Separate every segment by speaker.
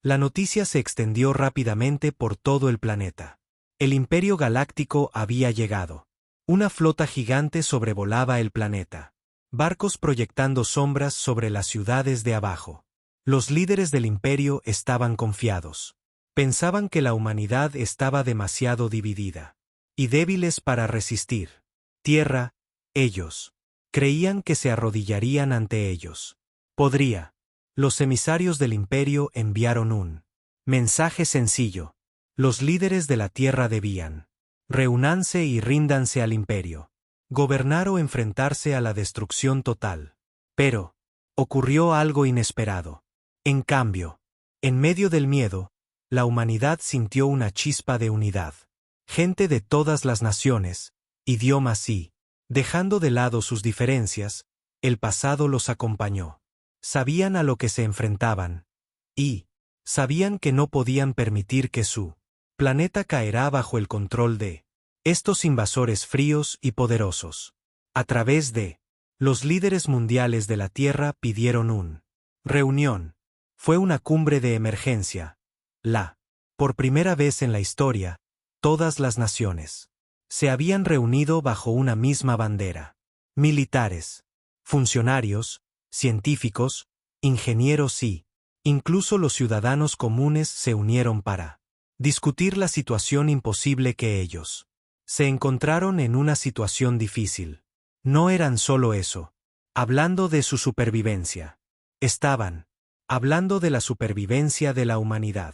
Speaker 1: La noticia se extendió rápidamente por todo el planeta. El Imperio Galáctico había llegado. Una flota gigante sobrevolaba el planeta. Barcos proyectando sombras sobre las ciudades de abajo. Los líderes del imperio estaban confiados. Pensaban que la humanidad estaba demasiado dividida y débiles para resistir. Tierra, ellos. Creían que se arrodillarían ante ellos. Podría. Los emisarios del imperio enviaron un mensaje sencillo. Los líderes de la tierra debían reúnanse y ríndanse al imperio. Gobernar o enfrentarse a la destrucción total. Pero ocurrió algo inesperado. En cambio, en medio del miedo, la humanidad sintió una chispa de unidad. Gente de todas las naciones, idiomas y, dejando de lado sus diferencias, el pasado los acompañó. Sabían a lo que se enfrentaban. Y sabían que no podían permitir que su planeta caerá bajo el control de estos invasores fríos y poderosos. A través de los líderes mundiales de la Tierra pidieron una reunión. Fue una cumbre de emergencia. Por primera vez en la historia, todas las naciones se habían reunido bajo una misma bandera. Militares, funcionarios, científicos, ingenieros y, incluso los ciudadanos comunes se unieron para discutir la situación imposible que ellos se encontraron en una situación difícil. No eran solo eso. Hablando de su supervivencia. Estaban hablando de la supervivencia de la humanidad.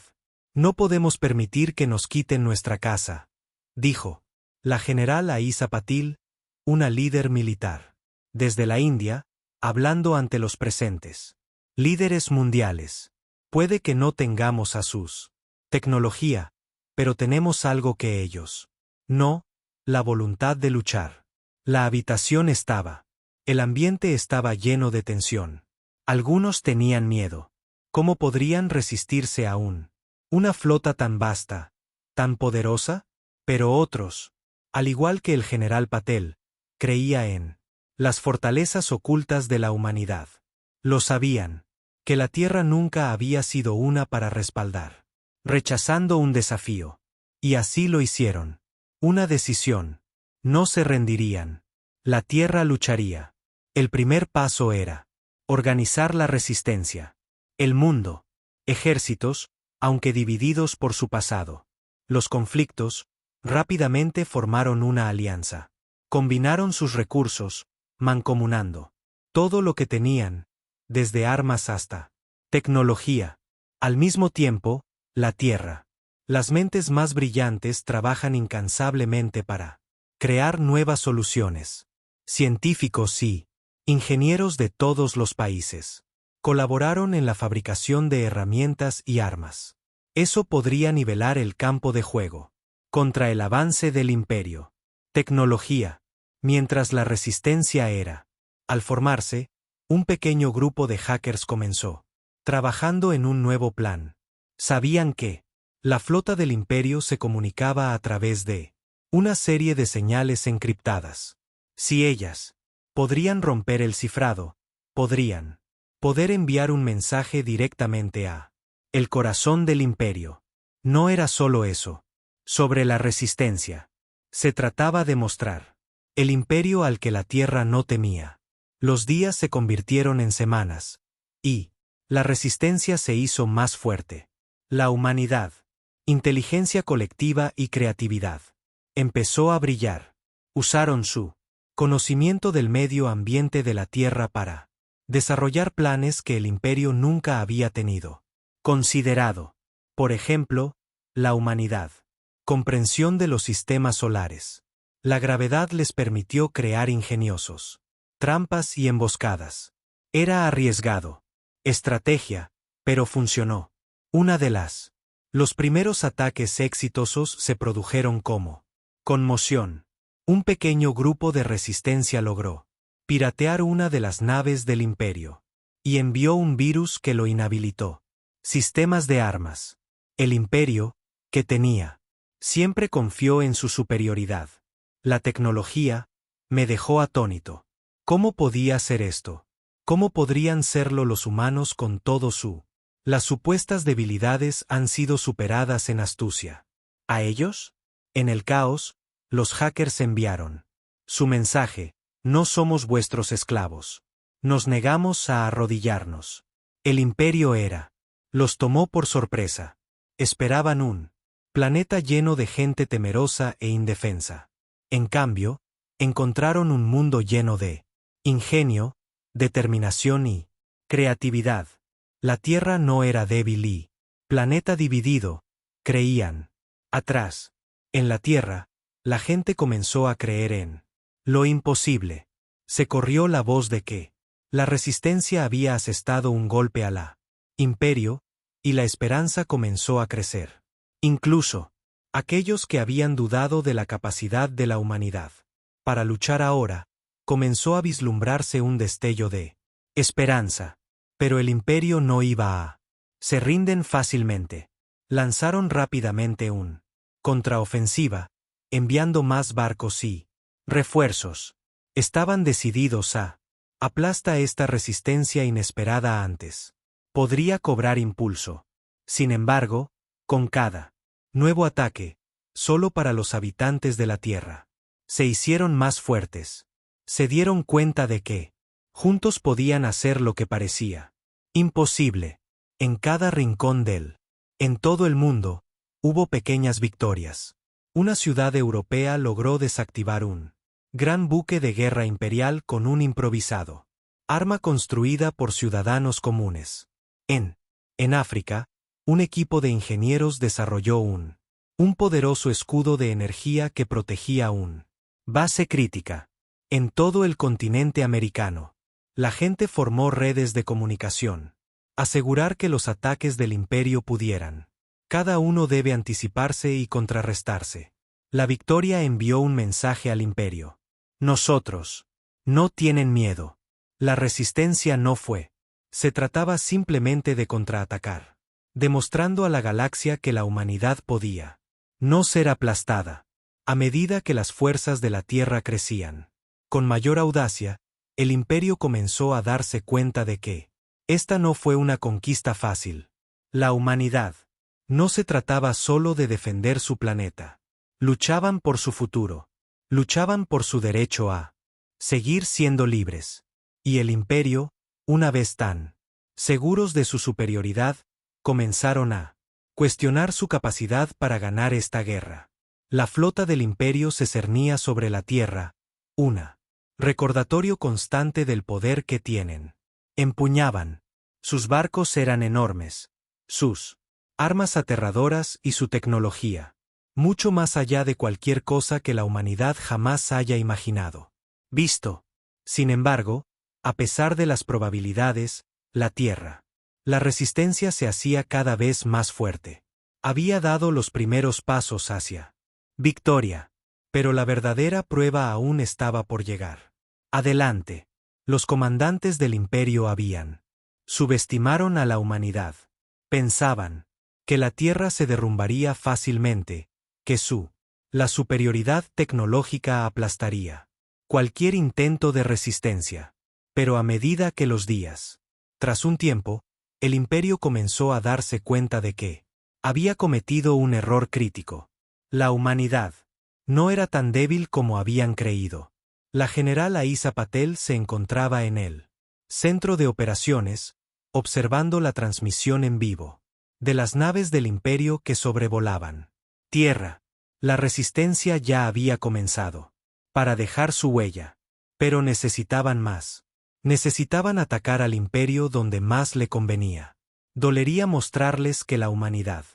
Speaker 1: No podemos permitir que nos quiten nuestra casa, dijo la general Aisa Patil, una líder militar. Desde la India, hablando ante los presentes líderes mundiales. Puede que no tengamos a sus tecnología, pero tenemos algo que ellos no, la voluntad de luchar. La habitación el ambiente estaba lleno de tensión. Algunos tenían miedo. ¿Cómo podrían resistirse a una flota tan vasta, tan poderosa? Pero otros, al igual que el general Patel, creía en las fortalezas ocultas de la humanidad. Lo sabían, que la Tierra nunca había sido una para respaldar, rechazando un desafío. Y así lo hicieron. Una decisión. No se rendirían. La Tierra lucharía. El primer paso era organizar la resistencia. El mundo. Ejércitos, aunque divididos por su pasado. Los conflictos, rápidamente formaron una alianza. Combinaron sus recursos, mancomunando todo lo que tenían, desde armas hasta tecnología. Al mismo tiempo, la Tierra. Las mentes más brillantes trabajan incansablemente para crear nuevas soluciones. Científicos y ingenieros de todos los países colaboraron en la fabricación de herramientas y armas. Eso podría nivelar el campo de juego contra el avance del imperio. Tecnología. Mientras la resistencia era, al formarse, un pequeño grupo de hackers comenzó trabajando en un nuevo plan. Sabían que la flota del imperio se comunicaba a través de una serie de señales encriptadas. Si ellas podrían romper el cifrado, poder enviar un mensaje directamente a el corazón del imperio. No era solo eso. Sobre la resistencia. Se trataba de mostrar el imperio al que la Tierra no temía. Los días se convirtieron en semanas. Y la resistencia se hizo más fuerte. La humanidad, inteligencia colectiva y creatividad, empezó a brillar. Usaron su conocimiento del medio ambiente de la Tierra para desarrollar planes que el imperio nunca había tenido considerado. Por ejemplo, la humanidad. Comprensión de los sistemas solares. La gravedad les permitió crear ingeniosos trampas y emboscadas. Era arriesgado. Estrategia, pero funcionó. Una de los primeros ataques exitosos se produjeron como conmoción. Un pequeño grupo de resistencia logró piratear una de las naves del imperio y envió un virus que lo inhabilitó. Sistemas de armas. El imperio, que tenía, siempre confió en su superioridad. La tecnología me dejó atónito. ¿Cómo podía ser esto? ¿Cómo podrían serlo los humanos con todo su Las supuestas debilidades han sido superadas en astucia. ¿A ellos? En el caos, los hackers enviaron su mensaje: no somos vuestros esclavos. Nos negamos a arrodillarnos. El imperio los tomó por sorpresa. Esperaban un planeta lleno de gente temerosa e indefensa. En cambio, encontraron un mundo lleno de ingenio, determinación y creatividad. La Tierra no era débil y planeta dividido, creían. Atrás, en la Tierra, la gente comenzó a creer en lo imposible. Se corrió la voz de que la resistencia había asestado un golpe a la imperio, y la esperanza comenzó a crecer. Incluso, aquellos que habían dudado de la capacidad de la humanidad para luchar ahora, comenzó a vislumbrarse un destello de esperanza. Pero el imperio no iba a se rinden fácilmente. Lanzaron rápidamente un contraofensiva, enviando más barcos y refuerzos. Estaban decididos a aplasta esta resistencia inesperada antes. Podría cobrar impulso. Sin embargo, con cada nuevo ataque, solo para los habitantes de la Tierra, se hicieron más fuertes. Se dieron cuenta de que juntos podían hacer lo que parecía imposible. En cada rincón en todo el mundo, hubo pequeñas victorias. Una ciudad europea logró desactivar un gran buque de guerra imperial con un improvisado arma construida por ciudadanos comunes. En África, un equipo de ingenieros desarrolló un poderoso escudo de energía que protegía una base crítica. En todo el continente americano, la gente formó redes de comunicación. Asegurar que los ataques del imperio pudieran. Cada uno debe anticiparse y contrarrestarse. La victoria envió un mensaje al imperio. Nosotros no tienen miedo. La resistencia no fue. Se trataba simplemente de contraatacar, demostrando a la galaxia que la humanidad podía no ser aplastada. A medida que las fuerzas de la Tierra crecían, con mayor audacia, el imperio comenzó a darse cuenta de que esta no fue una conquista fácil. La humanidad no se trataba solo de defender su planeta. Luchaban por su futuro. Luchaban por su derecho a seguir siendo libres. Y el imperio, una vez tan seguros de su superioridad, comenzaron a cuestionar su capacidad para ganar esta guerra. La flota del imperio se cernía sobre la Tierra, una recordatorio constante del poder que tienen. Empuñaban. Sus barcos eran enormes. Sus armas aterradoras y su tecnología. Mucho más allá de cualquier cosa que la humanidad jamás haya imaginado. Visto. Sin embargo, a pesar de las probabilidades, la Tierra. La resistencia se hacía cada vez más fuerte. Había dado los primeros pasos hacia victoria. Pero la verdadera prueba aún estaba por llegar. Adelante. Los comandantes del imperio subestimaron a la humanidad. Pensaban que la Tierra se derrumbaría fácilmente, que la superioridad tecnológica aplastaría cualquier intento de resistencia. Pero a medida que los días, tras un tiempo, el imperio comenzó a darse cuenta de que había cometido un error crítico. La humanidad no era tan débil como habían creído. La general Aisa Patel se encontraba en el centro de operaciones, observando la transmisión en vivo de las naves del imperio que sobrevolaban Tierra. La resistencia ya había comenzado para dejar su huella. Pero necesitaban más. Necesitaban atacar al imperio donde más le convenía. Dolería mostrarles que la humanidad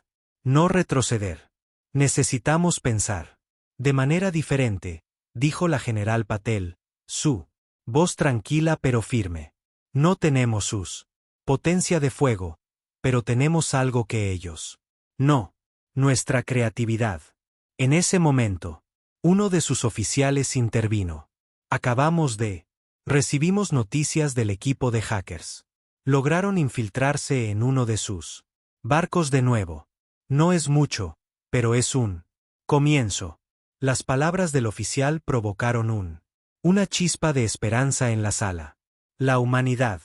Speaker 1: no retroceder. Necesitamos pensar de manera diferente, dijo la general Patel, su voz tranquila pero firme. No tenemos potencia de fuego, pero tenemos algo que ellos no, nuestra creatividad. En ese momento, uno de sus oficiales intervino. Recibimos noticias del equipo de hackers. Lograron infiltrarse en uno de sus barcos de nuevo. No es mucho, pero es un comienzo. Las palabras del oficial provocaron una chispa de esperanza en la sala. La humanidad.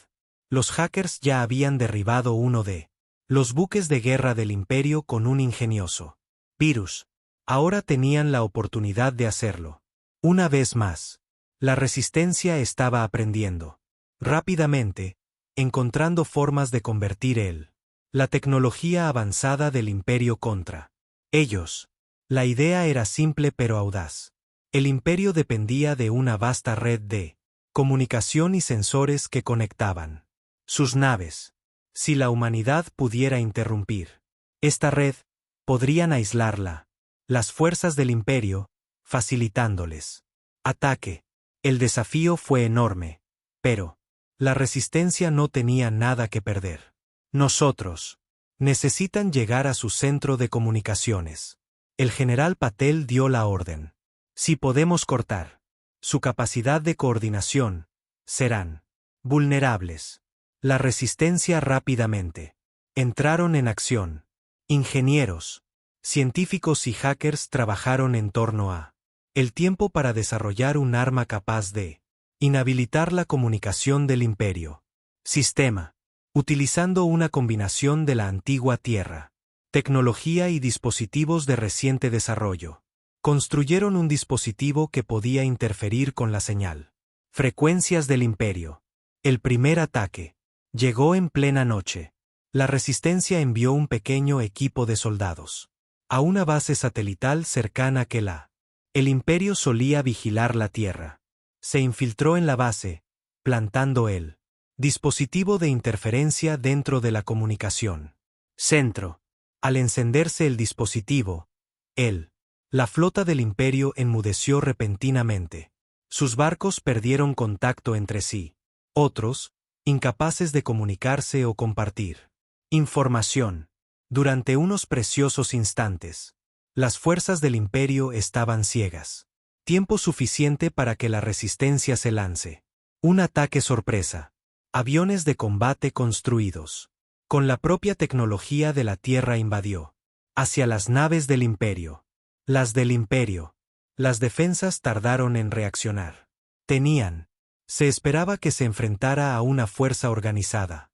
Speaker 1: Los hackers ya habían derribado uno de Los buques de guerra del Imperio con un ingenioso virus. Ahora tenían la oportunidad de hacerlo. Una vez más. La resistencia estaba aprendiendo rápidamente, encontrando formas de convertir la tecnología avanzada del Imperio contra ellos. La idea era simple pero audaz. El Imperio dependía de una vasta red de comunicación y sensores que conectaban sus naves. Si la humanidad pudiera interrumpir esta red, podrían aislarla, las fuerzas del Imperio, facilitándoles ataque. El desafío fue enorme, pero la resistencia no tenía nada que perder. Nosotros necesitan llegar a su centro de comunicaciones. El general Patel dio la orden. Si podemos cortar su capacidad de coordinación, serán vulnerables. La resistencia rápidamente entraron en acción. Ingenieros, científicos y hackers trabajaron en torno a el tiempo para desarrollar un arma capaz de inhabilitar la comunicación del Imperio. Sistema. Utilizando una combinación de la antigua Tierra, tecnología y dispositivos de reciente desarrollo. Construyeron un dispositivo que podía interferir con la señal. Frecuencias del Imperio. El primer ataque llegó en plena noche. La Resistencia envió un pequeño equipo de soldados a una base satelital cercana que el Imperio solía vigilar la Tierra. Se infiltró en la base, plantando el dispositivo de interferencia dentro de la comunicación centro. Al encenderse el dispositivo, la flota del Imperio enmudeció repentinamente. Sus barcos perdieron contacto entre sí. Otros, incapaces de comunicarse o compartir información. Durante unos preciosos instantes, las fuerzas del Imperio estaban ciegas. Tiempo suficiente para que la resistencia se lance. Un ataque sorpresa. Aviones de combate construidos con la propia tecnología de la Tierra invadió hacia las naves del Imperio. Las del Imperio. Las defensas tardaron en reaccionar. Se esperaba que se enfrentara a una fuerza organizada.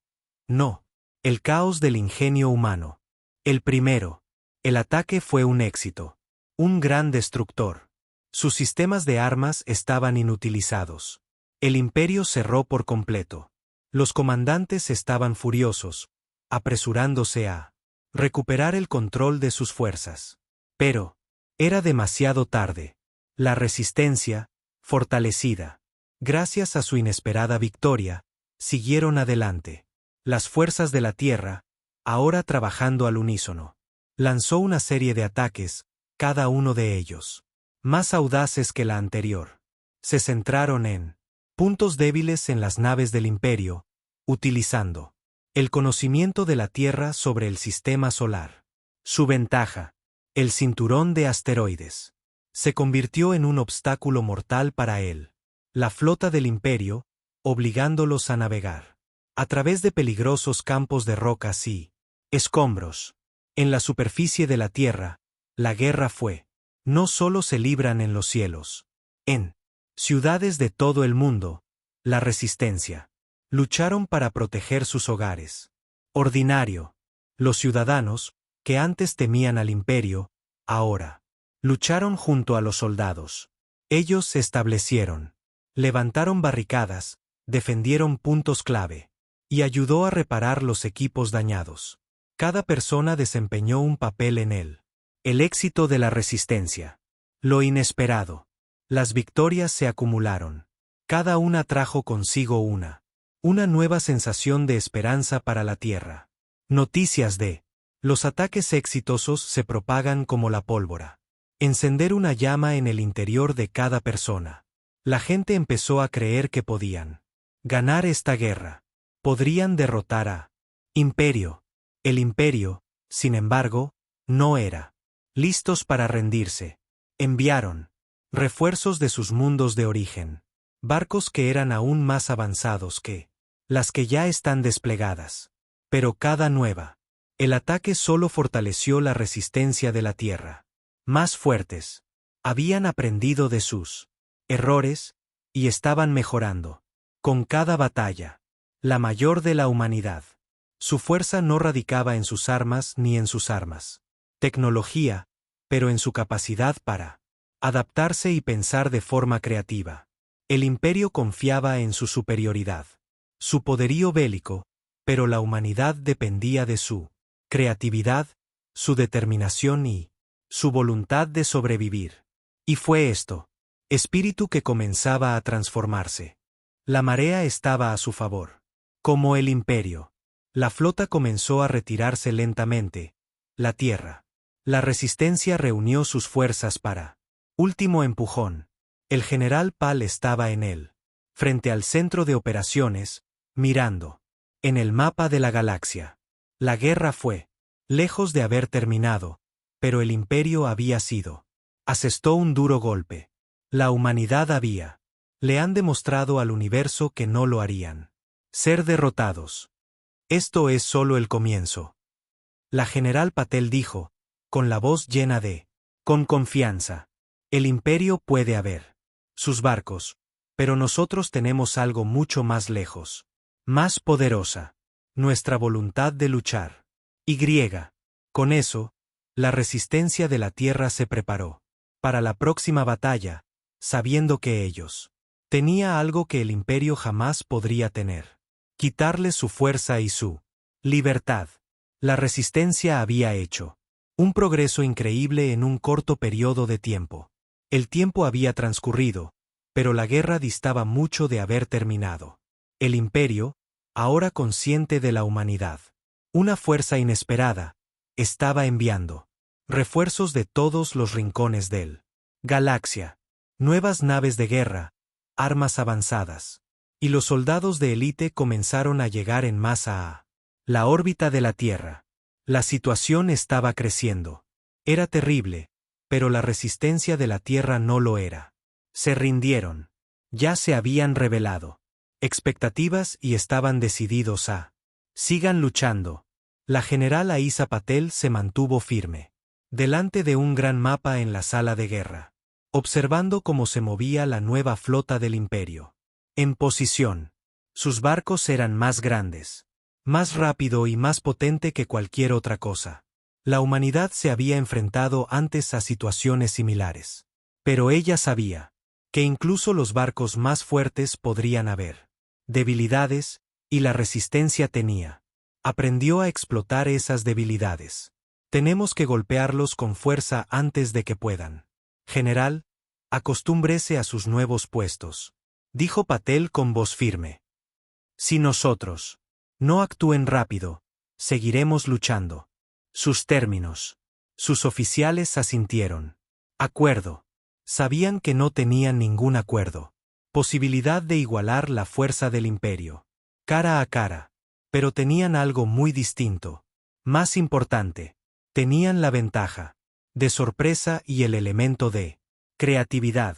Speaker 1: No. El caos del ingenio humano. El ataque fue un éxito. Un gran destructor. Sus sistemas de armas estaban inutilizados. El Imperio cerró por completo. Los comandantes estaban furiosos, apresurándose a recuperar el control de sus fuerzas. Pero era demasiado tarde. La resistencia, fortalecida, gracias a su inesperada victoria, siguieron adelante. Las fuerzas de la Tierra, ahora trabajando al unísono, lanzó una serie de ataques, cada uno de ellos más audaces que la anterior. Se centraron en puntos débiles en las naves del Imperio, utilizando el conocimiento de la Tierra sobre el sistema solar. Su ventaja, el cinturón de asteroides, se convirtió en un obstáculo mortal para la flota del Imperio, obligándolos a navegar a través de peligrosos campos de rocas y escombros. En la superficie de la Tierra, la guerra fue. No solo se libran en los cielos. En ciudades de todo el mundo, la resistencia. Lucharon para proteger sus hogares. Ordinario. Los ciudadanos, que antes temían al Imperio, ahora lucharon junto a los soldados. Ellos se establecieron. Levantaron barricadas, defendieron puntos clave. Y ayudó a reparar los equipos dañados. Cada persona desempeñó un papel en el éxito de la resistencia. Lo inesperado. Las victorias se acumularon. Cada una trajo consigo una nueva sensación de esperanza para la Tierra. Noticias de los ataques exitosos se propagan como la pólvora. Encender una llama en el interior de cada persona. La gente empezó a creer que podían ganar esta guerra. Podrían derrotar a Imperio. El Imperio, sin embargo, no era listos para rendirse. Enviaron refuerzos de sus mundos de origen. Barcos que eran aún más avanzados que las que ya están desplegadas. Pero cada el ataque solo fortaleció la resistencia de la Tierra. Más fuertes. Habían aprendido de sus errores y estaban mejorando. Con cada batalla. La mayor de la humanidad. Su fuerza no radicaba en sus armas ni en sus armas. Tecnología, pero en su capacidad para adaptarse y pensar de forma creativa. El imperio confiaba en su superioridad, su poderío bélico, pero la humanidad dependía de su creatividad, su determinación y su voluntad de sobrevivir. Y fue esto, espíritu que comenzaba a transformarse. La marea estaba a su favor. Como el imperio. La flota comenzó a retirarse lentamente. La tierra. La resistencia reunió sus fuerzas para último empujón. El general Pal estaba en él, frente al centro de operaciones, mirando. En el mapa de la galaxia. La guerra fue lejos de haber terminado, pero el imperio había sido. Asestó un duro golpe. La humanidad le han demostrado al universo que no lo harían. Ser derrotados. Esto es solo el comienzo. La general Patel dijo, con la voz llena de con confianza. El imperio puede haber sus barcos, pero nosotros tenemos algo mucho más lejos. Más poderosa. Nuestra voluntad de luchar. Y con eso, la resistencia de la Tierra se preparó para la próxima batalla, sabiendo que ellos tenía algo que el imperio jamás podría tener. Quitarles su fuerza y su libertad. La resistencia había hecho un progreso increíble en un corto periodo de tiempo. El tiempo había transcurrido, pero la guerra distaba mucho de haber terminado. El imperio, ahora consciente de la humanidad, una fuerza inesperada, estaba enviando refuerzos de todos los rincones del galaxia, nuevas naves de guerra, armas avanzadas, y los soldados de élite comenzaron a llegar en masa a la órbita de la Tierra. La situación estaba creciendo. Era terrible, pero la resistencia de la Tierra no lo era. Se rindieron. Ya se habían revelado expectativas y estaban decididos a sigan luchando. La general Aisa Patel se mantuvo firme, delante de un gran mapa en la sala de guerra, observando cómo se movía la nueva flota del imperio. En posición. Sus barcos eran más grandes, más rápido y más potente que cualquier otra cosa. La humanidad se había enfrentado antes a situaciones similares. Pero ella sabía que incluso los barcos más fuertes podrían haber debilidades, y la resistencia tenía. Aprendió a explotar esas debilidades. Tenemos que golpearlos con fuerza antes de que puedan. General, acostúmbrese a sus nuevos puestos, dijo Patel con voz firme. Si nosotros no actúen rápido, seguiremos luchando. Sus términos. Sus oficiales asintieron. Acuerdo. Sabían que no tenían ningún acuerdo. Posibilidad de igualar la fuerza del imperio. Cara a cara. Pero tenían algo muy distinto. Más importante. Tenían la ventaja de sorpresa y el elemento de creatividad.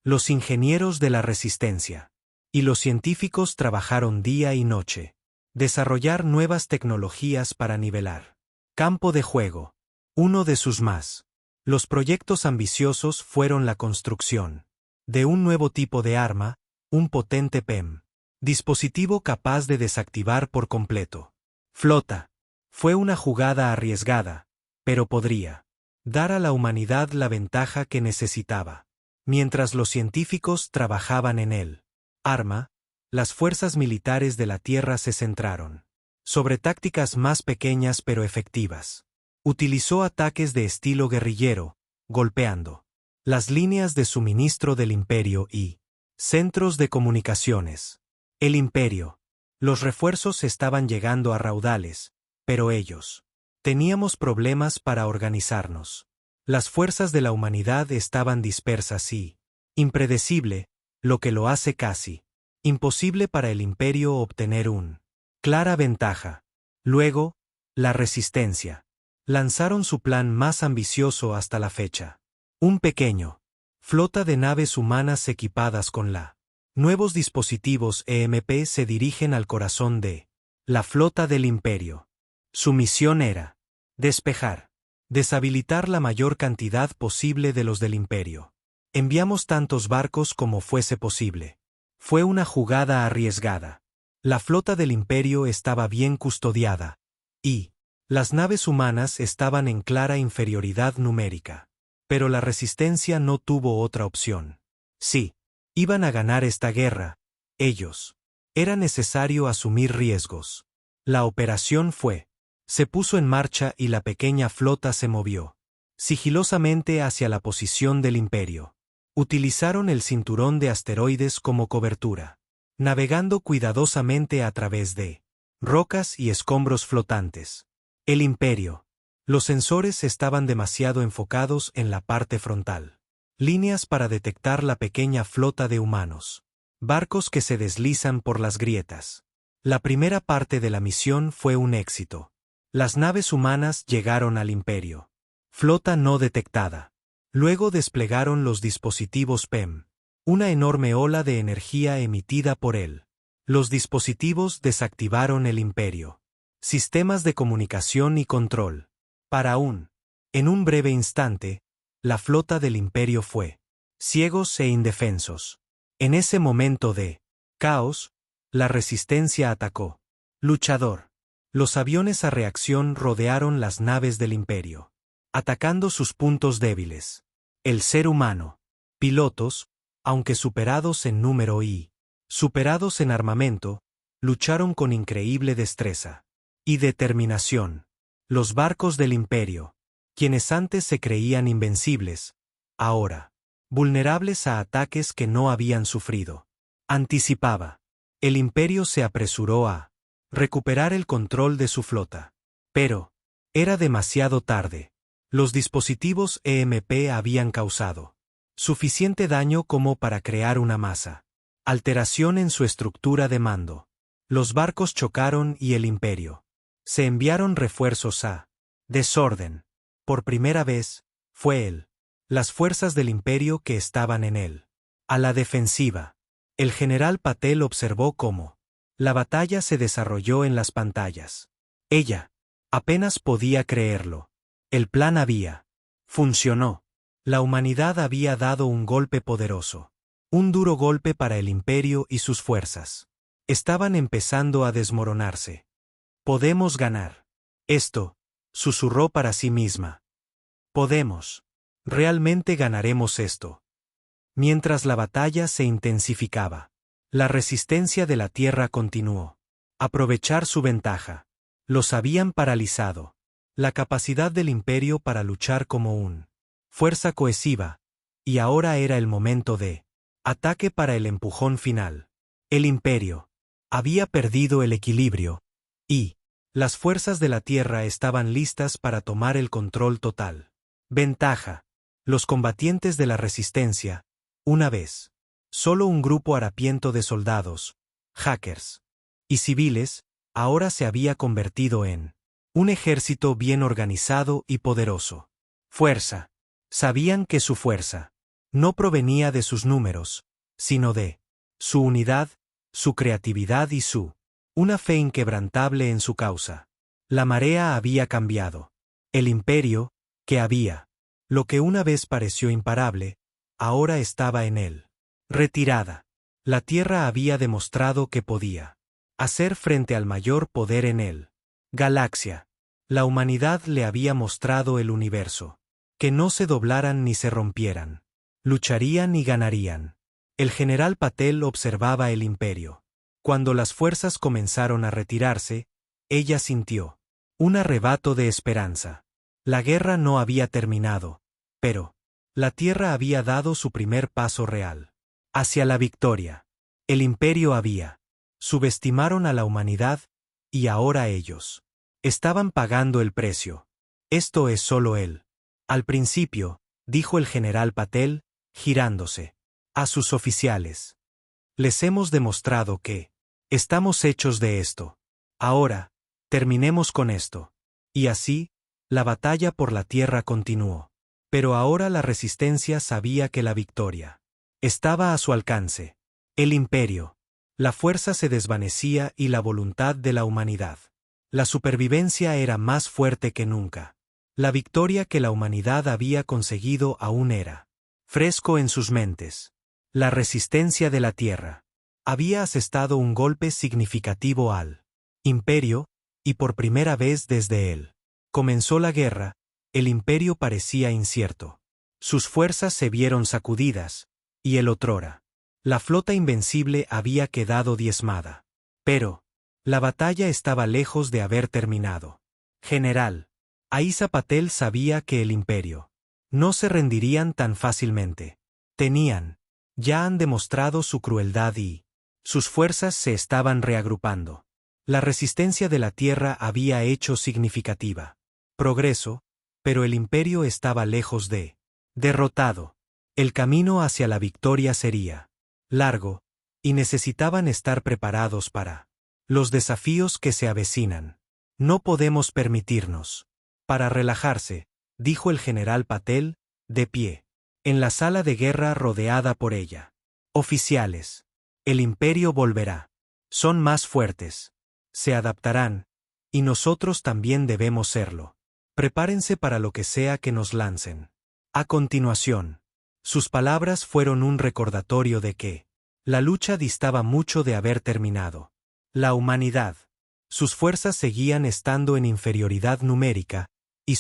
Speaker 1: Los ingenieros de la resistencia y los científicos trabajaron día y noche. Desarrollar nuevas tecnologías para nivelar campo de juego. Uno de sus más. Los proyectos ambiciosos fueron la construcción de un nuevo tipo de arma, un potente PEM. Dispositivo capaz de desactivar por completo. Flota. Fue una jugada arriesgada, pero podría dar a la humanidad la ventaja que necesitaba. Mientras los científicos trabajaban en él. Arma, las fuerzas militares de la Tierra se centraron sobre tácticas más pequeñas pero efectivas. Utilizó ataques de estilo guerrillero, golpeando las líneas de suministro del imperio y centros de comunicaciones. El imperio. Los refuerzos estaban llegando a raudales, pero ellos teníamos problemas para organizarnos. Las fuerzas de la humanidad estaban dispersas y impredecible, lo que lo hace casi imposible para el imperio obtener un clara ventaja. Luego, la resistencia. Lanzaron su plan más ambicioso hasta la fecha. Un pequeño flota de naves humanas equipadas con la nuevos dispositivos EMP se dirigen al corazón de la flota del imperio. Su misión era despejar, deshabilitar la mayor cantidad posible de los del imperio. Enviamos tantos barcos como fuese posible. Fue una jugada arriesgada. La flota del Imperio estaba bien custodiada, y las naves humanas estaban en clara inferioridad numérica. Pero la Resistencia no tuvo otra opción. Sí, iban a ganar esta guerra, ellos. Era necesario asumir riesgos. La operación se puso en marcha y la pequeña flota se movió sigilosamente hacia la posición del Imperio. Utilizaron el cinturón de asteroides como cobertura, navegando cuidadosamente a través de rocas y escombros flotantes. El Imperio. Los sensores estaban demasiado enfocados en la parte frontal. Líneas para detectar la pequeña flota de humanos. Barcos que se deslizan por las grietas. La primera parte de la misión fue un éxito. Las naves humanas llegaron al Imperio. Flota no detectada. Luego desplegaron los dispositivos PEM. Una enorme ola de energía emitida por él. Los dispositivos desactivaron el Imperio. Sistemas de comunicación y control. En un breve instante, la flota del Imperio fue ciegos e indefensos. En ese momento de caos, la Resistencia atacó. Luchador. Los aviones a reacción rodearon las naves del Imperio, atacando sus puntos débiles. El ser humano. Pilotos, aunque superados en número y superados en armamento, lucharon con increíble destreza y determinación. Los barcos del Imperio, quienes antes se creían invencibles, ahora, vulnerables a ataques que no habían sufrido. Anticipaba. El Imperio se apresuró a recuperar el control de su flota. Pero era demasiado tarde. Los dispositivos EMP habían causado suficiente daño como para crear una masa. Alteración en su estructura de mando. Los barcos chocaron y el Imperio. Se enviaron refuerzos a desorden. Por primera vez, fue él. Las fuerzas del Imperio que estaban en él. A la defensiva. El general Patel observó cómo la batalla se desarrolló en las pantallas. Ella apenas podía creerlo. El plan funcionó. La humanidad había dado un golpe poderoso. Un duro golpe para el Imperio y sus fuerzas. Estaban empezando a desmoronarse. Podemos ganar. Esto, susurró para sí misma. Podemos. Realmente ganaremos esto. Mientras la batalla se intensificaba, la resistencia de la Tierra continuó. Aprovechar su ventaja. Los habían paralizado. La capacidad del Imperio para luchar como un fuerza cohesiva, y ahora era el momento de ataque para el empujón final. El Imperio había perdido el equilibrio, y las fuerzas de la Tierra estaban listas para tomar el control total. Ventaja. Los combatientes de la Resistencia, una vez, solo un grupo harapiento de soldados, hackers y civiles, ahora se había convertido en un ejército bien organizado y poderoso. Fuerza. Sabían que su fuerza no provenía de sus números, sino de su unidad, su creatividad y una fe inquebrantable en su causa. La marea había cambiado. El Imperio, lo que una vez pareció imparable, ahora estaba en él. Retirada. La Tierra había demostrado que podía hacer frente al mayor poder en él. Galaxia. La humanidad le había mostrado el universo. Que no se doblaran ni se rompieran. Lucharían y ganarían. El general Patel observaba el Imperio. Cuando las fuerzas comenzaron a retirarse, ella sintió un arrebato de esperanza. La guerra no había terminado, pero la Tierra había dado su primer paso real hacia la victoria. El Imperio subestimaron a la humanidad, y ahora ellos estaban pagando el precio. Esto es solo él. Al principio, dijo el general Patel, girándose a sus oficiales. Les hemos demostrado que estamos hechos de esto. Ahora, terminemos con esto. Y así, la batalla por la Tierra continuó. Pero ahora la Resistencia sabía que la victoria estaba a su alcance. El Imperio. La fuerza se desvanecía y la voluntad de la humanidad. La supervivencia era más fuerte que nunca. La victoria que la humanidad había conseguido aún era fresco en sus mentes. La resistencia de la Tierra había asestado un golpe significativo al imperio, y por primera vez desde él comenzó la guerra, el imperio parecía incierto. Sus fuerzas se vieron sacudidas, y el otrora la flota invencible había quedado diezmada. Pero la batalla estaba lejos de haber terminado. General Aiza Patel sabía que el imperio no se rendirían tan fácilmente. Ya han demostrado su crueldad y sus fuerzas se estaban reagrupando. La resistencia de la Tierra había hecho significativa progreso, pero el imperio estaba lejos de derrotado. El camino hacia la victoria sería largo, y necesitaban estar preparados para los desafíos que se avecinan. No podemos permitirnos. Para relajarse, dijo el general Patel, de pie, en la sala de guerra rodeada por ella. Oficiales. El imperio volverá. Son más fuertes. Se adaptarán, y nosotros también debemos serlo. Prepárense para lo que sea que nos lancen. A continuación, sus palabras fueron un recordatorio de que la lucha distaba mucho de haber terminado. La humanidad. Sus fuerzas seguían estando en inferioridad numérica, y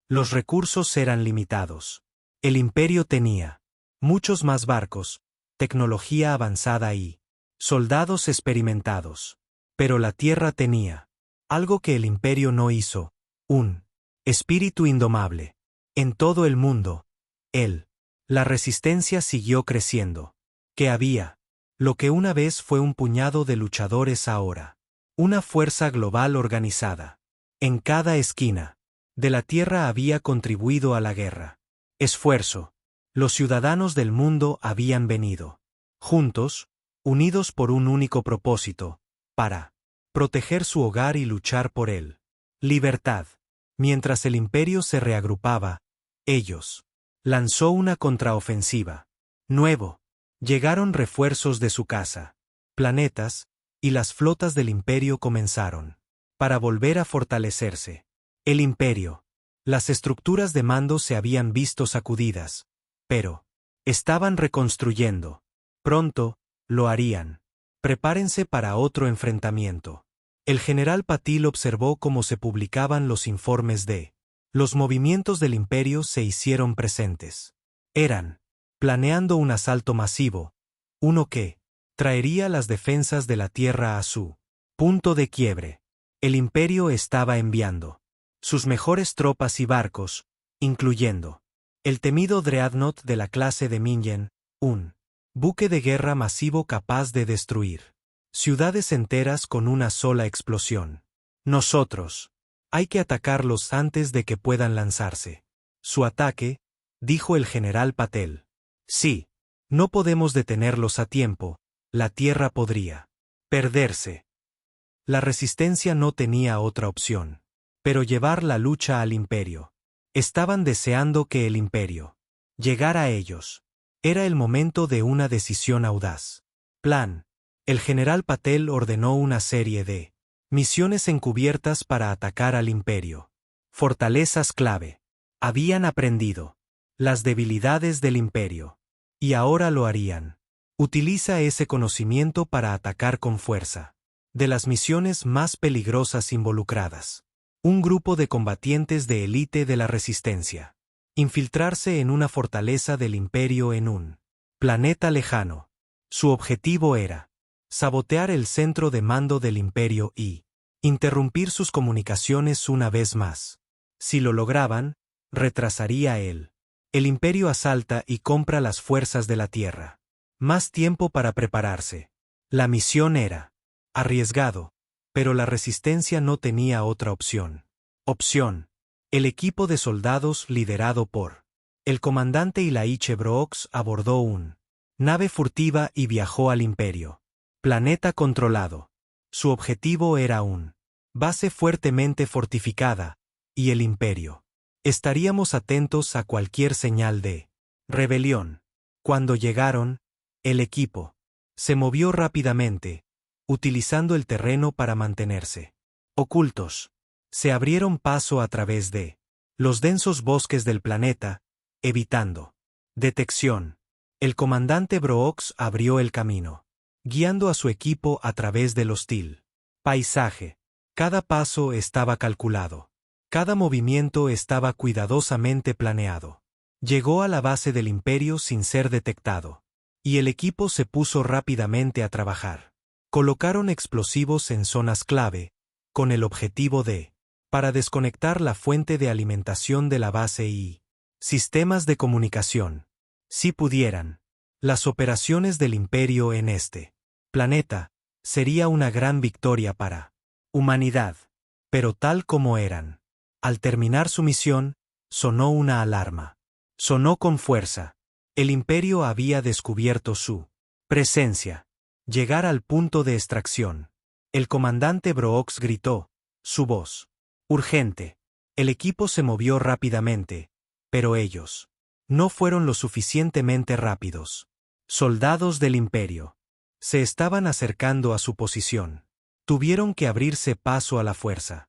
Speaker 1: los recursos eran limitados. El imperio tenía muchos más barcos, tecnología avanzada y soldados experimentados. Pero la Tierra tenía algo que el imperio no hizo, un espíritu indomable. En todo el mundo, la resistencia siguió creciendo. Que había lo que una vez fue un puñado de luchadores ahora. Una fuerza global organizada. En cada esquina de la Tierra había contribuido a la guerra. Esfuerzo. Los ciudadanos del mundo habían venido juntos, unidos por un único propósito, para proteger su hogar y luchar por él. Libertad. Mientras el imperio se reagrupaba, ellos lanzó una contraofensiva. Nuevo. Llegaron refuerzos de su casa, planetas, y las flotas del imperio comenzaron para volver a fortalecerse. El imperio. Las estructuras de mando se habían visto sacudidas, pero estaban reconstruyendo. Pronto, lo harían. Prepárense para otro enfrentamiento. El general Patil observó cómo se publicaban los informes de los movimientos del imperio se hicieron presentes. Eran planeando un asalto masivo, uno que traería las defensas de la Tierra a su punto de quiebre. El imperio estaba enviando sus mejores tropas y barcos, incluyendo el temido Dreadnought de la clase de Mingen, un buque de guerra masivo capaz de destruir ciudades enteras con una sola explosión. Nosotros hay que atacarlos antes de que puedan lanzarse. Su ataque, dijo el general Patel. Sí, no podemos detenerlos a tiempo, la Tierra podría perderse. La resistencia no tenía otra opción. Pero llevar la lucha al imperio. Estaban deseando que el imperio llegara a ellos. Era el momento de una decisión audaz. Plan. El general Patel ordenó una serie de misiones encubiertas para atacar al imperio. Fortalezas clave. Habían aprendido las debilidades del imperio. Y ahora lo harían. Utiliza ese conocimiento para atacar con fuerza. De las misiones más peligrosas involucradas. Un grupo de combatientes de élite de la resistencia. Infiltrarse en una fortaleza del imperio en un planeta lejano. Su objetivo era sabotear el centro de mando del imperio y interrumpir sus comunicaciones una vez más. Si lo lograban, retrasaría el imperio asalta y compra las fuerzas de la Tierra. Más tiempo para prepararse. La misión era arriesgado, pero la resistencia no tenía otra opción. El equipo de soldados liderado por el comandante Ilaiche Brooks abordó un nave furtiva y viajó al imperio. Planeta controlado. Su objetivo era un base fuertemente fortificada, y el imperio. Estaríamos atentos a cualquier señal de rebelión. Cuando llegaron, el equipo se movió rápidamente, utilizando el terreno para mantenerse ocultos. Se abrieron paso a través de los densos bosques del planeta, evitando detección. El comandante Brooks abrió el camino. guiando a su equipo a través del hostil paisaje. Cada paso estaba calculado. Cada movimiento estaba cuidadosamente planeado. Llegó a la base del Imperio sin ser detectado. Y el equipo se puso rápidamente a trabajar. Colocaron explosivos en zonas clave, con el objetivo de, para desconectar la fuente de alimentación de la base y sistemas de comunicación. Si pudieran, las operaciones del Imperio en este planeta sería una gran victoria para humanidad. Pero tal como eran. Al terminar su misión, sonó una alarma. Sonó con fuerza. El Imperio había descubierto su presencia. Llegar al punto de extracción. El comandante Brooks gritó, su voz urgente. El equipo se movió rápidamente, pero ellos no fueron lo suficientemente rápidos. Soldados del Imperio se estaban acercando a su posición. Tuvieron que abrirse paso a la fuerza.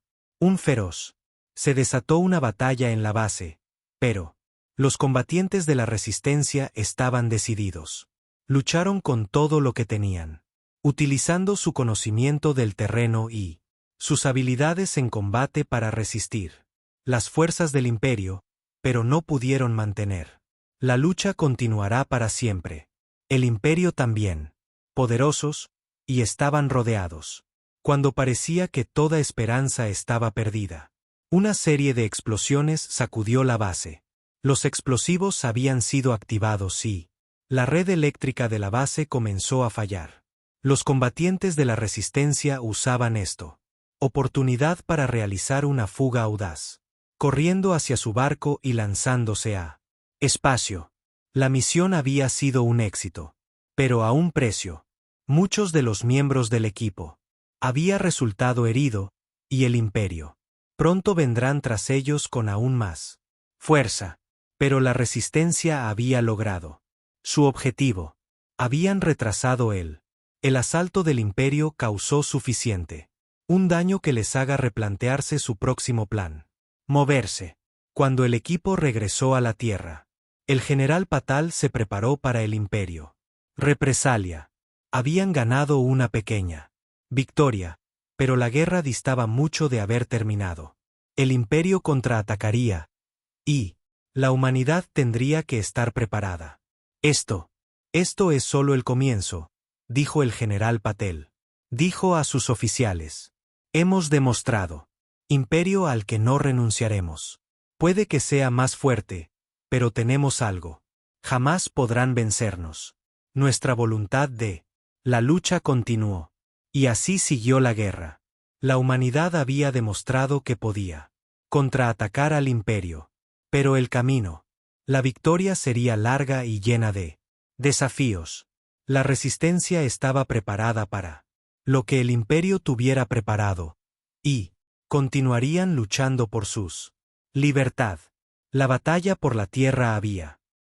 Speaker 1: Se desató una batalla en la base, pero los combatientes de la resistencia estaban decididos. Lucharon con todo lo que tenían, utilizando su conocimiento del terreno y sus habilidades en combate para resistir las fuerzas del Imperio, pero no pudieron mantener. La lucha continuará para siempre. El Imperio también. Poderosos, y estaban rodeados. Cuando parecía que toda esperanza estaba perdida. Una serie de explosiones sacudió la base. Los explosivos habían sido activados y la red eléctrica de la base comenzó a fallar. Los combatientes de la resistencia usaban esto oportunidad para realizar una fuga audaz, corriendo hacia su barco y lanzándose a espacio. La misión había sido un éxito, pero a un precio. Muchos de los miembros del equipo había resultado herido, y el Imperio pronto vendrán tras ellos con aún más fuerza. Pero la resistencia había logrado su objetivo. Habían retrasado el asalto del Imperio causó suficiente. Un daño que les haga replantearse su próximo plan. Moverse. Cuando el equipo regresó a la Tierra, el general Patal se preparó para el Imperio. Represalia. Habían ganado una pequeña victoria, pero la guerra distaba mucho de haber terminado. El Imperio contraatacaría, y la humanidad tendría que estar preparada. Esto es solo el comienzo, dijo el general Patel. Dijo a sus oficiales. Hemos demostrado imperio al que no renunciaremos. Puede que sea más fuerte, pero tenemos algo. Jamás podrán vencernos. Nuestra voluntad de la lucha continuó. Y así siguió la guerra. La humanidad había demostrado que podía contraatacar al imperio. Pero el camino, la victoria sería larga y llena de desafíos. La resistencia estaba preparada para lo que el imperio tuviera preparado, y continuarían luchando por sus libertad. La batalla por la tierra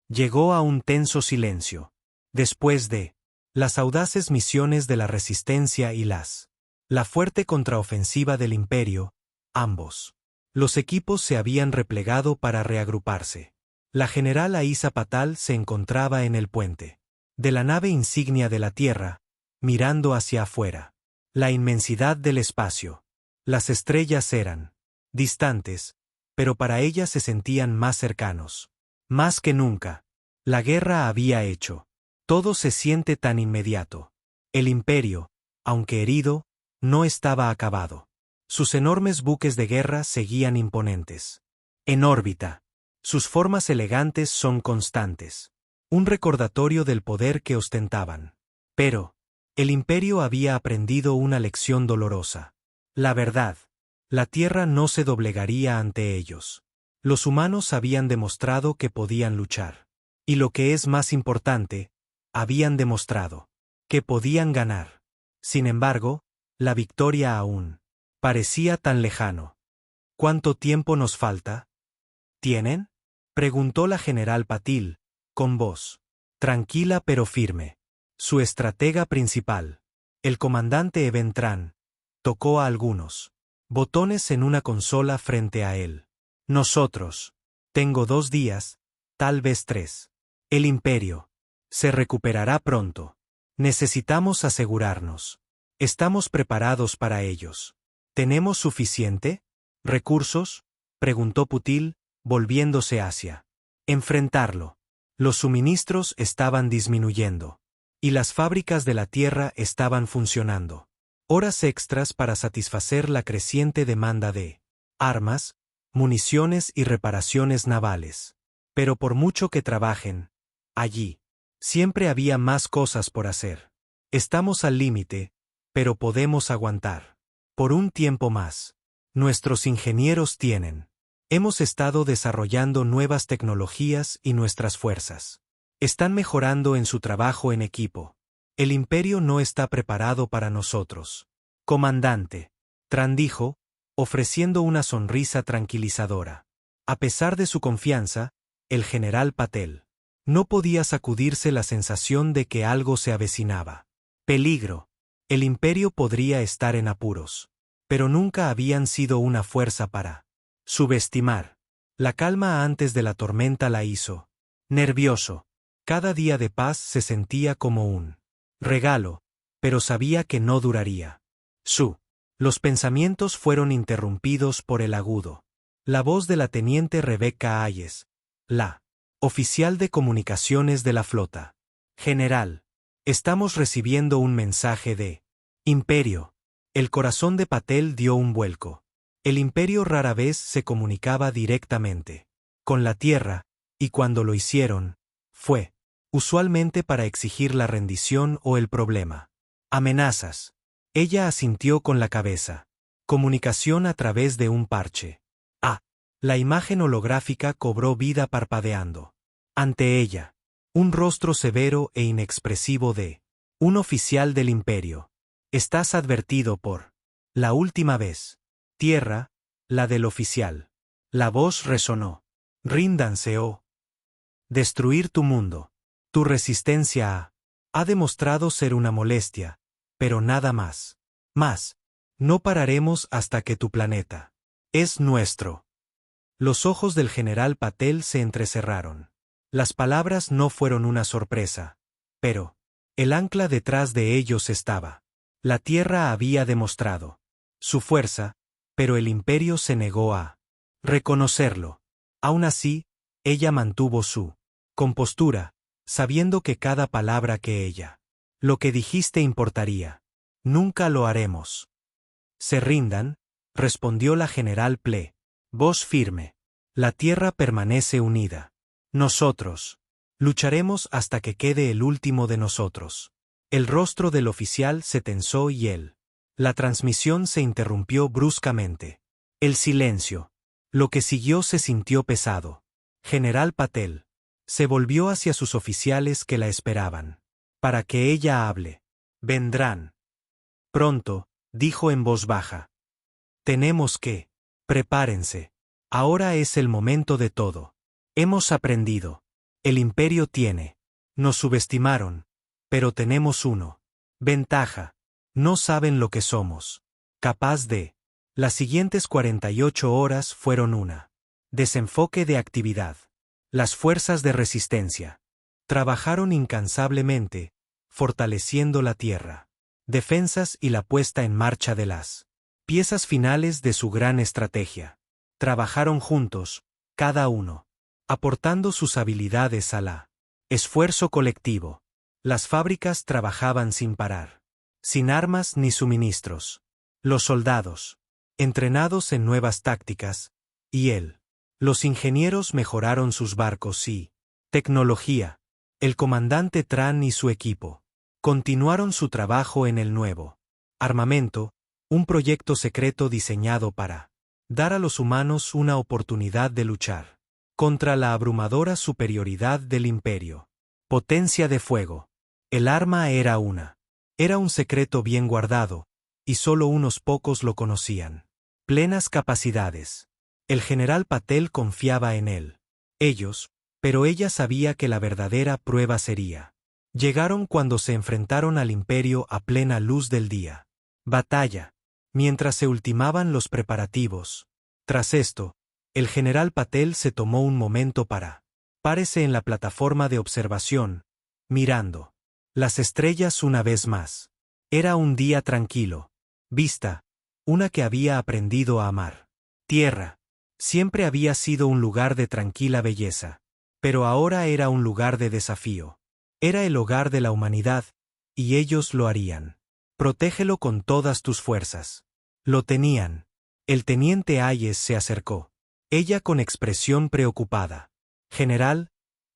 Speaker 1: llegó a un tenso silencio. Después de las audaces misiones de la resistencia y la fuerte contraofensiva del imperio, los equipos se habían replegado para reagruparse. La general Aisa Patal se encontraba en el puente de la nave insignia de la Tierra, mirando hacia afuera. La inmensidad del espacio. Las estrellas eran distantes, pero para ella se sentían más cercanos. Más que nunca. La guerra había hecho. Todo se siente tan inmediato. El imperio, aunque herido, no estaba acabado. Sus enormes buques de guerra seguían imponentes. En órbita. Sus formas elegantes son constantes. Un recordatorio del poder que ostentaban. Pero el imperio había aprendido una lección dolorosa. La verdad. La Tierra no se doblegaría ante ellos. Los humanos habían demostrado que podían luchar. Y lo que es más importante, habían demostrado que podían ganar. Sin embargo, la victoria aún parecía tan lejano. ¿Cuánto tiempo nos falta? ¿Tienen? Preguntó la general Patil, con voz tranquila pero firme. Su estratega principal, el comandante Eventran, tocó a algunos botones en una consola frente a él. Nosotros. Tengo 2 días, tal vez 3. El imperio se recuperará pronto. Necesitamos asegurarnos. ¿Estamos preparados para ellos? ¿Tenemos suficiente recursos? Preguntó Putil, volviéndose hacia enfrentarlo. Los suministros estaban disminuyendo. Y las fábricas de la Tierra estaban funcionando. Horas extras para satisfacer la creciente demanda de armas, municiones y reparaciones navales. Pero por mucho que trabajen, allí, siempre había más cosas por hacer. Estamos al límite, pero podemos aguantar. Por un tiempo más. Nuestros ingenieros tienen. Hemos estado desarrollando nuevas tecnologías y nuestras fuerzas están mejorando en su trabajo en equipo. El imperio no está preparado para nosotros. Comandante, Tran dijo, ofreciendo una sonrisa tranquilizadora. A pesar de su confianza, el general Patel no podía sacudirse la sensación de que algo se avecinaba. Peligro. El imperio podría estar en apuros. Pero nunca habían sido una fuerza para subestimar. La calma antes de la tormenta la hizo nervioso. Cada día de paz se sentía como un regalo, pero sabía que no duraría. Los pensamientos fueron interrumpidos por el agudo. La voz de la teniente Rebecca Hayes, la oficial de comunicaciones de la flota. General, estamos recibiendo un mensaje de Imperio. El corazón de Patel dio un vuelco. El Imperio rara vez se comunicaba directamente con la Tierra, y cuando lo hicieron, fue usualmente para exigir la rendición o el problema. Amenazas. Ella asintió con la cabeza. Comunicación a través de un parche. La imagen holográfica cobró vida parpadeando. Ante ella, un rostro severo e inexpresivo de un oficial del imperio. Estás advertido por la última vez. Tierra, la del oficial. La voz resonó. Ríndanse o destruir tu mundo. Tu resistencia ha demostrado ser una molestia, pero nada más. No pararemos hasta que tu planeta es nuestro. Los ojos del general Patel se entrecerraron. Las palabras no fueron una sorpresa, pero el ancla detrás de ellos estaba. La Tierra había demostrado su fuerza, pero el imperio se negó a reconocerlo. Aún así, ella mantuvo su compostura, sabiendo que cada palabra que ella lo que dijiste importaría. Nunca lo haremos. Se rindan, respondió la general Ple. Voz firme. La Tierra permanece unida. Nosotros lucharemos hasta que quede el último de nosotros. El rostro del oficial se tensó y la transmisión se interrumpió bruscamente. El silencio. Lo que siguió se sintió pesado. General Patel se volvió hacia sus oficiales que la esperaban. Para que ella hable. Vendrán. Pronto, dijo en voz baja. Tenemos que. Prepárense. Ahora es el momento de todo. Hemos aprendido. El imperio tiene. Nos subestimaron. Pero tenemos ventaja. No saben lo que somos. Capaz de. Las siguientes 48 horas fueron una desenfoque de actividad. Las fuerzas de resistencia trabajaron incansablemente, fortaleciendo la tierra, defensas y la puesta en marcha de las piezas finales de su gran estrategia. Trabajaron juntos, cada uno, aportando sus habilidades a la esfuerzo colectivo. Las fábricas trabajaban sin parar, sin armas ni suministros. Los soldados, entrenados en nuevas tácticas, y los ingenieros mejoraron sus barcos y tecnología. El comandante Tran y su equipo continuaron su trabajo en el nuevo armamento, un proyecto secreto diseñado para dar a los humanos una oportunidad de luchar contra la abrumadora superioridad del imperio. Potencia de fuego. El arma era un secreto bien guardado, y solo unos pocos lo conocían. Plenas capacidades. El general Patel confiaba en ellos, pero ella sabía que la verdadera prueba sería. Llegaron cuando se enfrentaron al imperio a plena luz del día. Batalla. Mientras se ultimaban los preparativos. Tras esto, el general Patel se tomó un momento para pararse en la plataforma de observación, mirando Las estrellas una vez más. Era un día tranquilo. Vista. Una que había aprendido a amar. Tierra. Siempre había sido un lugar de tranquila belleza. Pero ahora era un lugar de desafío. Era el hogar de la humanidad, y ellos lo harían. Protégelo con todas tus fuerzas. Lo tenían. El teniente Hayes se acercó. Ella con expresión preocupada. General,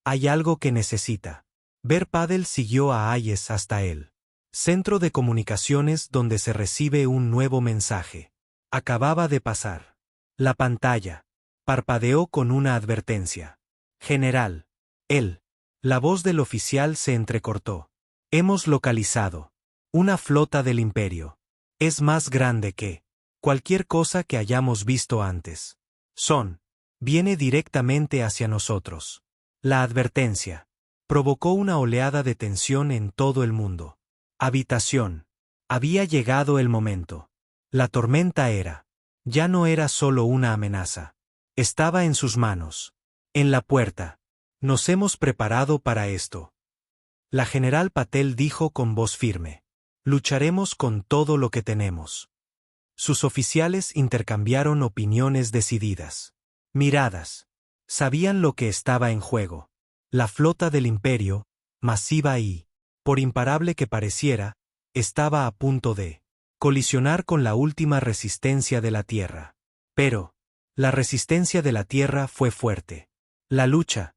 Speaker 1: hay algo que necesita. Ver Paddle siguió a Hayes hasta él. Centro de comunicaciones donde se recibe un nuevo mensaje. Acababa de pasar. La pantalla. Parpadeó con una advertencia. General. Él. La voz del oficial se entrecortó. Hemos localizado. Una flota del Imperio. Es más grande que cualquier cosa que hayamos visto antes. Viene directamente hacia nosotros. La advertencia provocó una oleada de tensión en todo el mundo. Habitación. Había llegado el momento. La tormenta ya no era solo una amenaza. Estaba en sus manos. En la puerta. Nos hemos preparado para esto. La general Patel dijo con voz firme. Lucharemos con todo lo que tenemos. Sus oficiales intercambiaron opiniones decididas. Miradas. Sabían lo que estaba en juego. La flota del Imperio, masiva y, por imparable que pareciera, estaba a punto de colisionar con la última resistencia de la Tierra. Pero, la resistencia de la Tierra fue fuerte. La lucha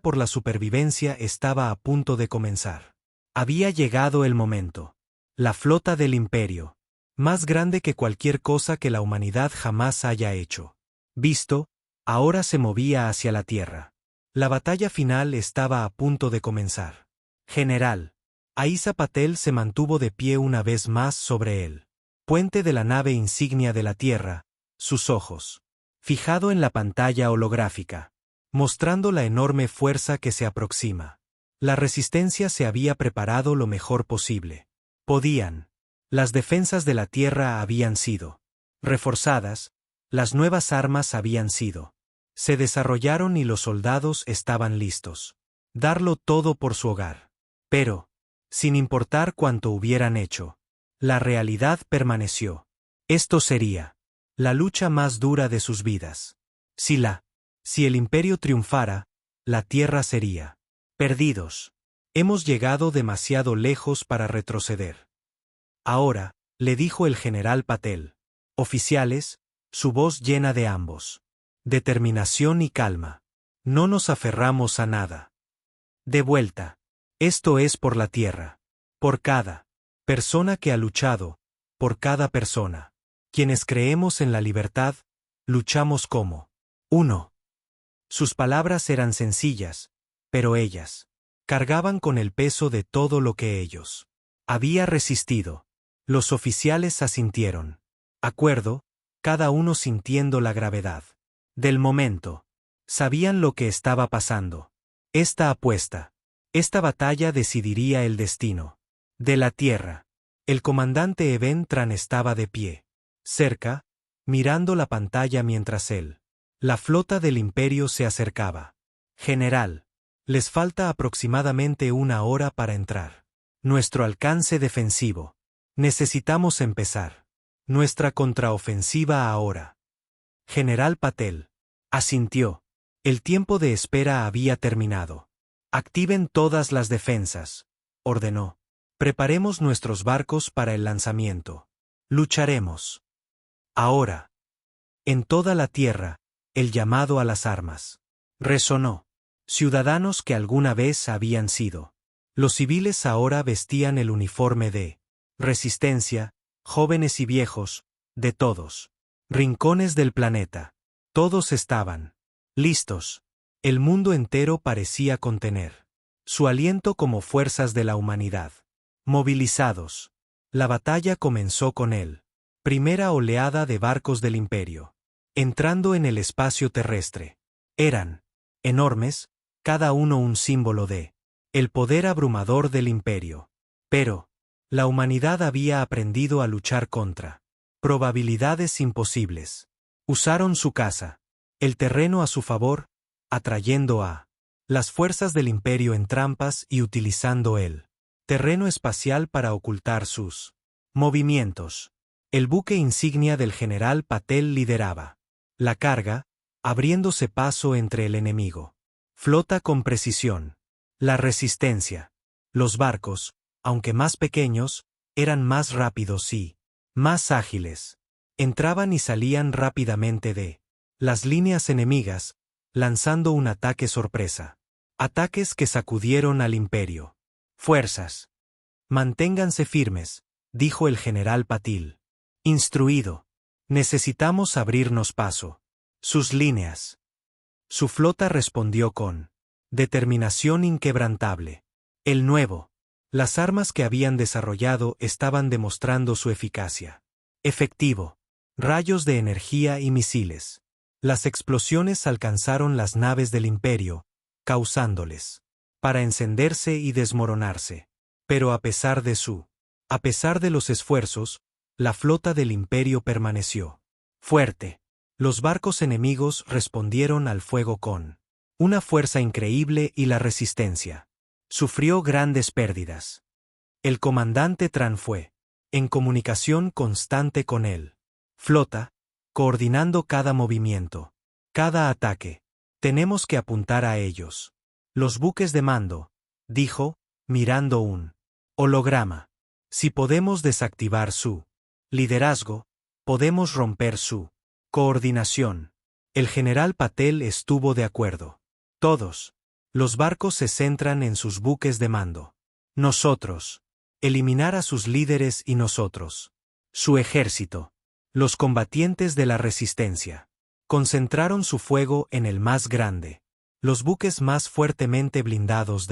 Speaker 1: por la supervivencia estaba a punto de comenzar. Había llegado el momento. La flota del Imperio, más grande que cualquier cosa que la humanidad jamás haya hecho. Visto, ahora se movía hacia la Tierra. La batalla final estaba a punto de comenzar. General. Aisa Patel se mantuvo de pie una vez más sobre el puente de la nave insignia de la Tierra, sus ojos fijado en la pantalla holográfica, mostrando la enorme fuerza que se aproxima. La resistencia se había preparado lo mejor posible. Podían. Las defensas de la Tierra habían sido reforzadas, las nuevas armas habían sido. Se desarrollaron y los soldados estaban listos. Darlo todo por su hogar. Pero, sin importar cuánto hubieran hecho, la realidad permaneció. Esto sería la lucha más dura de sus vidas. Si el Imperio triunfara, la Tierra sería perdidos. Hemos llegado demasiado lejos para retroceder. Ahora, le dijo el general Patel. Oficiales, su voz llena de ambos. Determinación y calma. No nos aferramos a nada. De vuelta. Esto es por la Tierra. Por cada persona que ha luchado. Por cada persona. Quienes creemos en la libertad, luchamos como uno. Sus palabras eran sencillas, pero ellas cargaban con el peso de todo lo que ellos había resistido. Los oficiales asintieron. Acuerdo, cada uno sintiendo la gravedad del momento. Sabían lo que estaba pasando. Esta apuesta, esta batalla decidiría el destino de la Tierra. El comandante Eben Tran estaba de pie, cerca, mirando la pantalla mientras la flota del Imperio se acercaba. General, les falta aproximadamente una hora para entrar. Nuestro alcance defensivo. Necesitamos empezar nuestra contraofensiva ahora. General Patel asintió. El tiempo de espera había terminado. Activen todas las defensas, ordenó. Preparemos nuestros barcos para el lanzamiento. Lucharemos. Ahora. En toda la Tierra, el llamado a las armas resonó. Ciudadanos que alguna vez habían sido. Los civiles ahora vestían el uniforme de resistencia, jóvenes y viejos, de todos rincones del planeta. Todos estaban listos. El mundo entero parecía contener su aliento como fuerzas de la humanidad. Movilizados. La batalla comenzó con primera oleada de barcos del Imperio. Entrando en el espacio terrestre. Eran enormes, cada uno un símbolo de el poder abrumador del Imperio. Pero, la humanidad había aprendido a luchar contra probabilidades imposibles. Usaron su casa, el terreno a su favor, atrayendo a las fuerzas del Imperio en trampas y utilizando terreno espacial para ocultar sus movimientos. El buque insignia del general Patel lideraba la carga, abriéndose paso entre el enemigo. Flota con precisión. La resistencia. Los barcos, aunque más pequeños, eran más rápidos y más ágiles. Entraban y salían rápidamente de las líneas enemigas, lanzando un ataque sorpresa. Ataques que sacudieron al imperio. Fuerzas. Manténganse firmes, dijo el general Patil. Instruido. Necesitamos abrirnos paso. Sus líneas. Su flota respondió con determinación inquebrantable. El nuevo. Las armas que habían desarrollado estaban demostrando su eficacia. Efectivo. Rayos de energía y misiles. Las explosiones alcanzaron las naves del imperio, causándoles para encenderse y desmoronarse. Pero a pesar de los esfuerzos, la flota del imperio permaneció fuerte. Los barcos enemigos respondieron al fuego con una fuerza increíble y la resistencia sufrió grandes pérdidas. El comandante Tran fue en comunicación constante con él. Flota, coordinando cada movimiento, cada ataque. Tenemos que apuntar a ellos. Los buques de mando, dijo, mirando un holograma. Si podemos desactivar su liderazgo, podemos romper su coordinación. El general Patel estuvo de acuerdo. Todos los barcos se centran en sus buques de mando. Nosotros. Eliminar a sus líderes y nosotros. Su ejército. Los combatientes de la resistencia. Concentraron su fuego en el más grande. Los buques más fuertemente blindados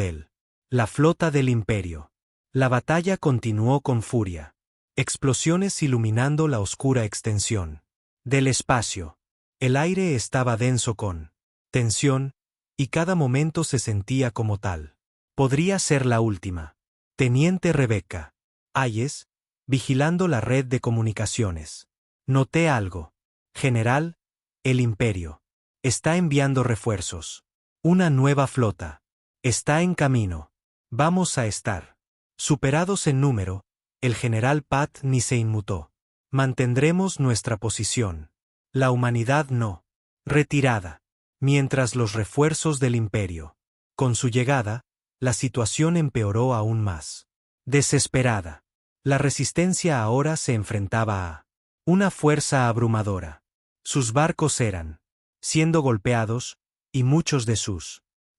Speaker 1: la flota del imperio. La batalla continuó con furia. Explosiones iluminando la oscura extensión del espacio. El aire estaba denso con tensión, y cada momento se sentía como tal. Podría ser la última. Teniente Rebecca Hayes, vigilando la red de comunicaciones. Noté algo. General, el imperio está enviando refuerzos. Una nueva flota. Está en camino. Vamos a estar superados en número. El general Pat ni se inmutó. Mantendremos nuestra posición. La humanidad no. Retirada. Mientras los refuerzos del imperio. Con su llegada, la situación empeoró aún más. Desesperada. La resistencia ahora se enfrentaba a una fuerza abrumadora. Sus barcos eran siendo golpeados, y muchos de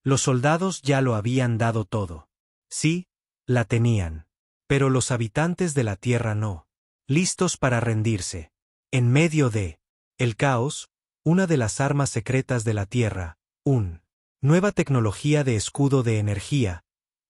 Speaker 1: los soldados ya lo habían dado todo. Sí, la tenían. Pero los habitantes de la tierra no. Listos para rendirse. En medio de el caos, una de las armas secretas de la tierra, nueva tecnología de escudo de energía,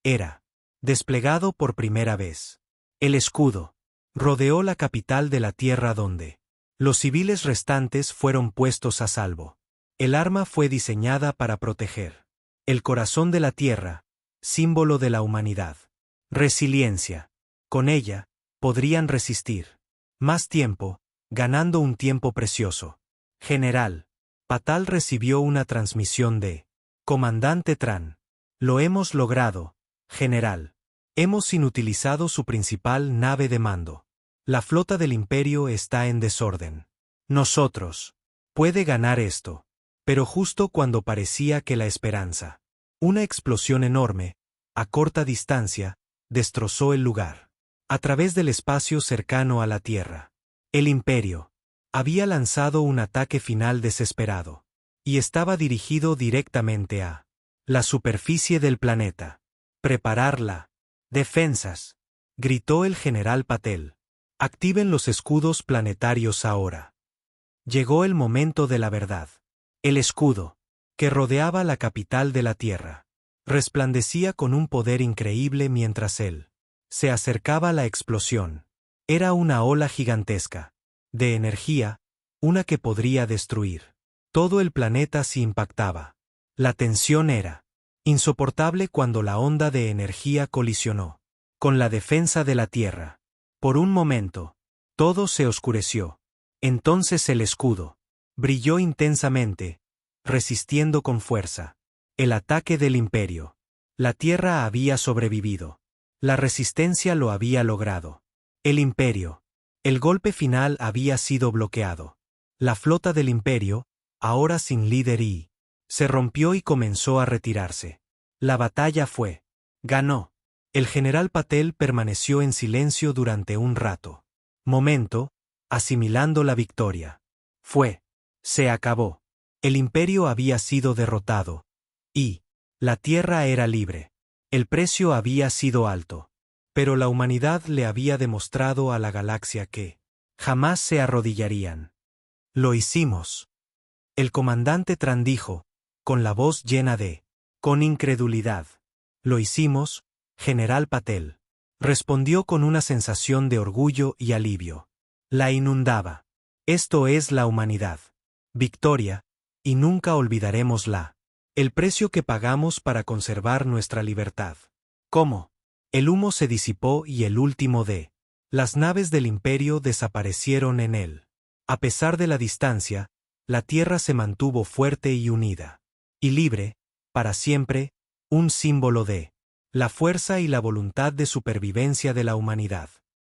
Speaker 1: era desplegado por primera vez. El escudo rodeó la capital de la tierra donde los civiles restantes fueron puestos a salvo. El arma fue diseñada para proteger el corazón de la tierra, símbolo de la humanidad. Resiliencia. Con ella, podrían resistir más tiempo, ganando un tiempo precioso. General, Patal recibió una transmisión de Comandante Tran. Lo hemos logrado, general. Hemos inutilizado su principal nave de mando. La flota del imperio está en desorden. Nosotros. Puede ganar esto. Pero justo cuando parecía que la esperanza. Una explosión enorme, a corta distancia, destrozó el lugar. A través del espacio cercano a la Tierra. El imperio había lanzado un ataque final desesperado. Y estaba dirigido directamente a la superficie del planeta. Prepararla. Defensas. Gritó el general Patel. Activen los escudos planetarios ahora. Llegó el momento de la verdad. El escudo, que rodeaba la capital de la Tierra, resplandecía con un poder increíble mientras él se acercaba a la explosión. Era una ola gigantesca de energía, una que podría destruir todo el planeta si impactaba. La tensión era insoportable cuando la onda de energía colisionó con la defensa de la Tierra. Por un momento, todo se oscureció. Entonces el escudo brilló intensamente, resistiendo con fuerza el ataque del imperio. La Tierra había sobrevivido. La resistencia lo había logrado. El imperio. El golpe final había sido bloqueado. La flota del imperio, ahora sin líder se rompió y comenzó a retirarse. La batalla fue. Ganó. El general Patel permaneció en silencio durante un rato. Momento, asimilando la victoria. Fue. Se acabó. El imperio había sido derrotado. Y la tierra era libre. El precio había sido alto. Pero la humanidad le había demostrado a la galaxia que jamás se arrodillarían. Lo hicimos. El comandante Tran dijo, con la voz llena con incredulidad. Lo hicimos, General Patel. Respondió con una sensación de orgullo y alivio. La inundaba. Esto es la humanidad. Victoria, y nunca olvidaremosla. El precio que pagamos para conservar nuestra libertad. ¿Cómo? El humo se disipó y el último las naves del imperio desaparecieron en él. A pesar de la distancia, la tierra se mantuvo fuerte y unida. Y libre, para siempre, un símbolo de la fuerza y la voluntad de supervivencia de la humanidad.